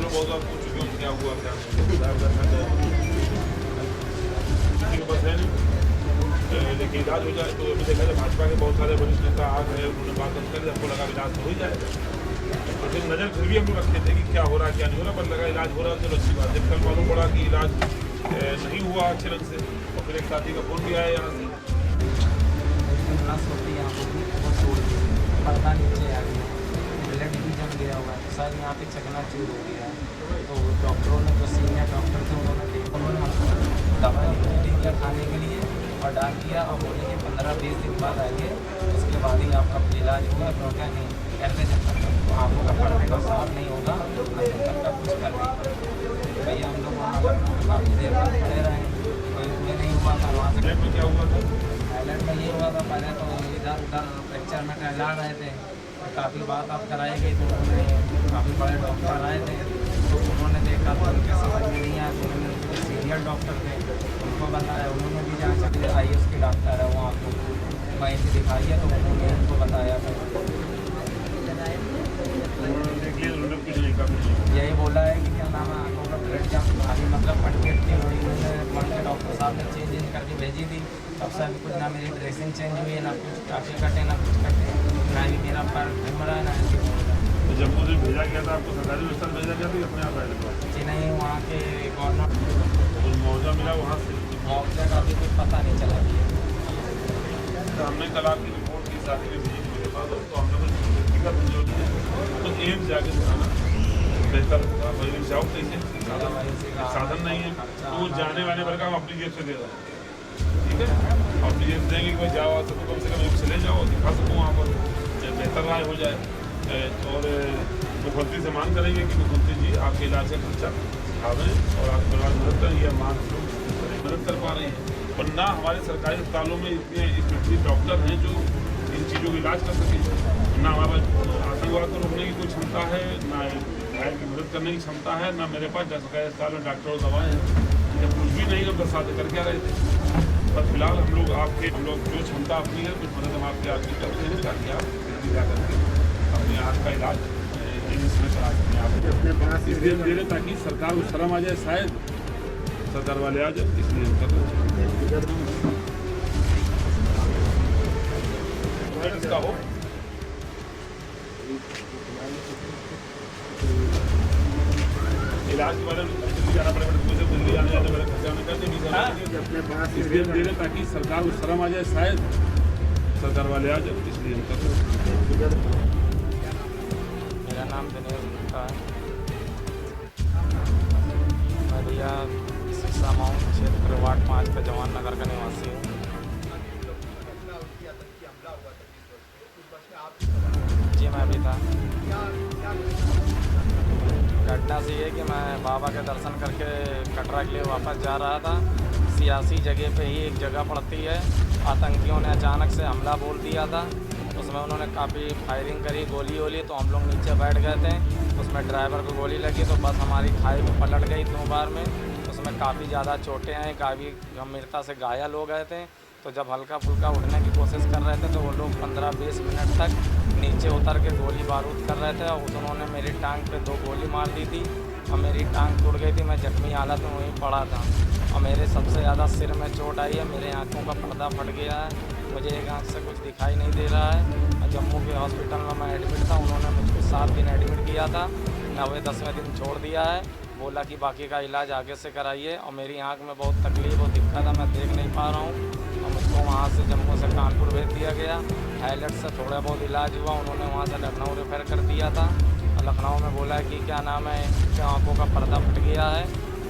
में बहुत बार पूछ चुके हैं क्या हुआ क्या किसी के पास है नहीं, लेकिन इलाज हो जाए तो अभी देखा जाए भाजपा के बहुत सारे वरिष्ठ नेता आ गए, उन्होंने बात कर आपको लगा इलाज तो हो जाएगा। तो फिर नज़र फिर भी हम लोग रखे थे कि क्या हो रहा है क्या नहीं हो रहा, पर लगा इलाज हो रहा है चलो अच्छी बात है। कल मालूम पड़ा कि इलाज नहीं हुआ अच्छे ढंग से, और फिर एक साथी का फोन भी आया यहाँ से पर्दा नीचे आ गया, ब्लड भी जम गया हुआ है, सर यहाँ पे चकनाचूर हो गया है। तो डॉक्टरों ने, जो सीनियर डॉक्टर थे, उन्होंने हमको दवा दी खाने के लिए और डाल दिया और बोले कि 15-20 दिन बाद आइए, उसके बाद ही आपका इलाज होगा। तो क्या नहीं कहते जब तक आँखों का पढ़ने का साफ नहीं होगा तब तक का कुछ कर नहीं पाएंगे। भैया हम लोग वहाँ काफ़ी देर तक खड़े रहे, कोई पूरे नहीं हुआ था। वहाँ से क्या हुआ था, हाईलाइट में ये हुआ था, पहले तो इधर उधर फ्रैक्चर में टहला रहे थे, काफ़ी बात आप कराई गई तो उन्होंने काफ़ी बड़े डॉक्टर आए थे, तो उन्होंने देखा तो उनके समझ में नहीं आया, तो उन्होंने जो सीनियर डॉक्टर थे उनको बताया, उन्होंने भी जहाँ से IAS के डॉक्टर है वो आपको वहीं से दिखाई है, तो उन्होंने उनको बताया था। यही बोला है कि क्या नाम है, आँखों का ब्लड जम भारी मतलब पटकेट की हुई, उन्होंने डॉक्टर साहब ने चेंज करके भेजी थी। तब से अभी कुछ ना मेरी ड्रेसिंग चेंज हुई है, ना कुछ टाँके कटे, ना कुछ कटे, ना ही मेरा पैर घूम रहा है, ना ऐसे घूम रहा है। तो जम्मू से भेजा गया था आपको, सरकारी व्यवस्था में भेजा गया था अपने आप आया था जी नहीं, वहाँ के गवर्नमेंट मुआवजा मिला वहाँ से, मुआवजा का अभी कुछ पता नहीं चला। तो हमने कल आपकी रिपोर्ट की साथी में भेजी मेरे पास, तो हमने कुछ व्यक्तिगत जो तो एम्स जाके दिखाना बेहतर होगा। भाई जाओ कैसे साधन नहीं है तो वो जाने वाले भर का हम अपनी जेब से दे रहे हैं, ठीक है, अपनी जेब देंगे कि भाई जाओ आ सको, कम से कम एक चले जाओ दिखा सको वहाँ पर, बेहतर राय हो जाए। और मुख्यमंत्री से मांग करेंगे कि मुख्यमंत्री जी आपके इलाज का खर्चा उठावें और आपके परिवार मदद करें, यह मांग मदद कर पा रही है। पर ना हमारे सरकारी अस्पतालों में इतने डॉक्टर हैं जो इन चीज़ों का इलाज कर सकें, ना हमारा आतंकवाद को रोकने की कोई क्षमता है, ना घायल की मदद करने की क्षमता है, ना मेरे पास सरकारी अस्पताल में डॉक्टर और दवाएँ हैं, जब कुछ भी नहीं हम बरसात कर क्या रहे थे। पर फिलहाल हम लोग जो क्षमता अपनी है कुछ मदद हम आपके आदमी करते हैं ताकि आप जा करके अपने आँख का इलाज इसमें करा सकें। आप इसलिए दे रहे ताकि सरकार को शर्म आ जाए, शायद सरकार वाले आ जाए, इसलिए हम कर रहे इसका हो। इलाज के बारे में दिल्ली जाना पड़ेगा, दिल्ली आने जाने वाले खर्चा हमें करते नहीं, इसलिए हम दे रहे ताकि सरकार को शर्म आ जाए, शायद सरकार वाले आ जाए, इसलिए हम कर रहे। मेरा नाम दिनेश गुप्ता है, मैं भैया सिरसा माउंट क्षेत्र वार्ड 5 का जवान नगर का निवासी हूँ। जी मैं भी था। घटना से ये कि मैं बाबा के दर्शन करके कटरा के लिए वापस जा रहा था, सियासी जगह पे ही एक जगह पड़ती है, आतंकियों ने अचानक से हमला बोल दिया था, उसमें उन्होंने काफ़ी फायरिंग करी, गोली वोली, तो हम लोग नीचे बैठ गए थे, उसमें ड्राइवर को गोली लगी तो बस हमारी खाई में पलट गई 2 बार में, उसमें काफ़ी ज़्यादा चोटें हैं, काफ़ी गंभीरता से घायल हो गए थे। तो जब हल्का फुल्का उठने की कोशिश कर रहे थे तो वो लोग 15-20 मिनट तक नीचे उतर के गोली बारूद कर रहे थे, और उन्होंने मेरी टांग पे 2 गोली मार दी थी और मेरी टांग टूट गई थी, मैं जख्मी हालत में वहीं पड़ा था, और मेरे सबसे ज़्यादा सिर में चोट आई है, मेरे आँखों का पर्दा फट गया है, मुझे एक आँख से कुछ दिखाई नहीं दे रहा है। जम्मू के हॉस्पिटल में मैं एडमिट था, उन्होंने मुझको 7 दिन एडमिट किया था, 9वें-10वें दिन छोड़ दिया है, बोला कि बाकी का इलाज आगे से कराइए, और मेरी आँख में बहुत तकलीफ और दिक्कत है, मैं देख नहीं पा रहा हूँ, और मुझको वहाँ से जम्मू से कानपुर भेज दिया गया। हाईलाइट से थोड़ा बहुत इलाज हुआ, उन्होंने वहाँ से लखनऊ रेफर कर दिया था, और लखनऊ में बोला कि क्या नाम है, इनके आँखों का पर्दा फट गया है,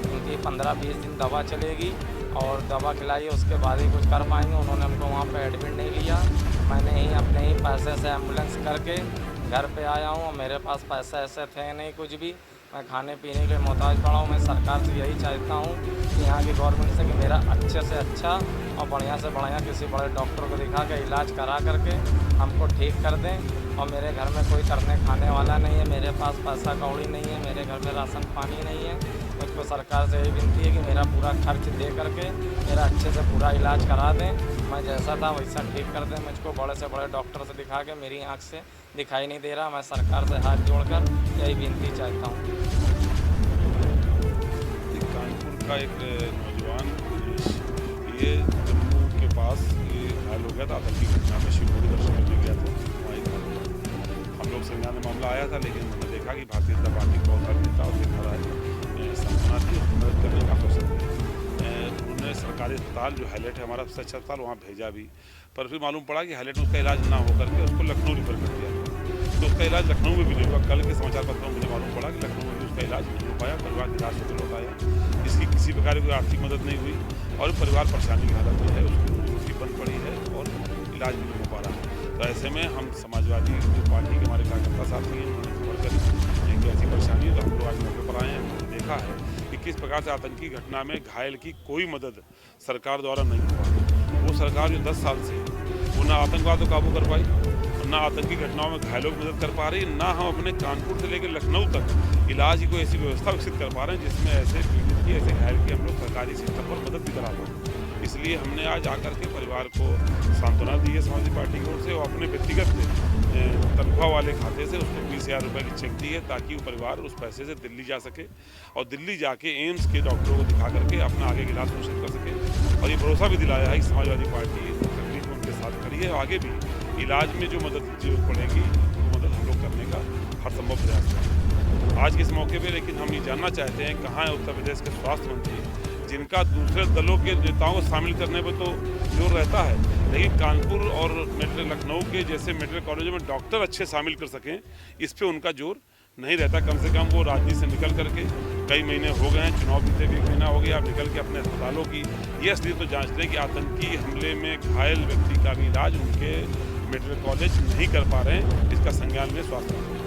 इनकी 15-20 दिन दवा चलेगी, और दवा खिलाई उसके बाद ही कुछ कर पाएंगे। उन्होंने हमको वहाँ पे एडमिट नहीं लिया, मैंने ही अपने ही पैसे से एम्बुलेंस करके घर पे आया हूँ, और मेरे पास पैसे ऐसे थे नहीं कुछ भी, मैं खाने पीने के मोहताज पड़ा हूँ। मैं सरकार से यही चाहता हूँ कि यहाँ की गवर्नमेंट से कि मेरा अच्छे से अच्छा और बढ़िया से बढ़िया किसी बड़े डॉक्टर को दिखा के इलाज करा करके हमको ठीक कर दें, और मेरे घर में कोई करने खाने वाला नहीं है, मेरे पास पैसा कौड़ी नहीं है, मेरे घर में राशन पानी नहीं है। मुझको सरकार से यही विनती है कि मेरा पूरा खर्च दे करके मेरा अच्छे से पूरा इलाज करा दें, मैं जैसा था वैसा ठीक कर दें। मुझको बड़े से बड़े डॉक्टर से दिखा के मेरी आँख से दिखाई नहीं दे रहा, मैं सरकार से हाथ जोड़कर यही विनती चाहता हूँ। का एक नौजवान दिनेश, ये जम्मू के पास ये घायल हो गया था आतंकी घटना में। शिवपुरी दर्शन करने गया था, वहाँ एक घायल हो गया। हम लोग संज्ञान में मामला आया था, लेकिन हमने देखा कि भारतीय जनता पार्टी के बहुत सारे नेता उसके घर आए, सांत्वना दी, उसकी मदद करने का फैसला किया। उन्होंने सरकारी अस्पताल जो हाईलाइट है हमारा सबसे अच्छा अस्पताल, वहाँ भेजा भी, पर फिर मालूम पड़ा कि हाईलाइट में उसका इलाज ना हो करके उसको लखनऊ रिफर कर दिया। तो उसका इलाज लखनऊ में भी नहीं हुआ। कल के समाचार पत्रों में मुझे मालूम पड़ा कि लखनऊ में भी उसका इलाज नहीं हो पाया, परिवार निराश होकर लौट आया। इसकी किसी प्रकार की कोई आर्थिक मदद नहीं हुई और परिवार परेशानी की हालत में है, उसकी रोटी बंद पड़ी है और इलाज भी नहीं हो पा रहा है। तो ऐसे में हम समाजवादी जो पार्टी के हमारे कार्यकर्ता साथी हैं, उन्होंने खबर करी कि ऐसी परेशानी है, तो हम लोग आज मौके पर आए हैं। हमने देखा है कि किस प्रकार से आतंकी घटना में घायल की कोई मदद सरकार द्वारा नहीं हो पाई। वो सरकार जो 10 साल से वो ना आतंकवाद को काबू कर पाई, ना आतंकी घटनाओं में घायलों की मदद कर पा रही, ना हम अपने कानपुर से लेकर लखनऊ तक इलाज की कोई ऐसी व्यवस्था विकसित कर पा रहे हैं जिसमें ऐसे पीड़ित की, ऐसे घायल की हम लोग सरकारी सिस्टम पर मदद भी करा पाएँ। इसलिए हमने आज आकर के परिवार को सांत्वना दी है समाजवादी पार्टी की ओर से, और अपने व्यक्तिगत तनख्वाह वाले खाते से उसको 20,000 रुपये की चेक दी है, ताकि वो परिवार उस पैसे से दिल्ली जा सके और दिल्ली जाके एम्स के डॉक्टरों को दिखा करके अपना आगे इलाज सुनिश्चित कर सके। और ये भरोसा भी दिलाया है कि समाजवादी पार्टी तकलीफ में उनके साथ खड़ी है, आगे भी इलाज में जो मदद जरूरत पड़ेगी वो मदद हम लोग करने का हर संभव प्रयास करें। आज के इस मौके पर लेकिन हम ये जानना चाहते हैं कहाँ है उत्तर प्रदेश के स्वास्थ्य मंत्री, जिनका दूसरे दलों के नेताओं को शामिल करने पर तो जोर रहता है, लेकिन कानपुर और मेडिकल लखनऊ के जैसे मेडिकल कॉलेजों में डॉक्टर अच्छे शामिल कर सकें, इस पे उनका जोर नहीं रहता। कम से कम वो राजनीति से निकल करके, कई महीने हो गए हैं, चुनाव बीते भी 1 महीना हो गया, आप निकल के अपने अस्पतालों की ये असलियत तो जांच लें कि आतंकी हमले में घायल व्यक्ति का भी इलाज उनके मेडिकल कॉलेज नहीं कर पा रहे हैं। इसका संज्ञान में स्वास्थ्य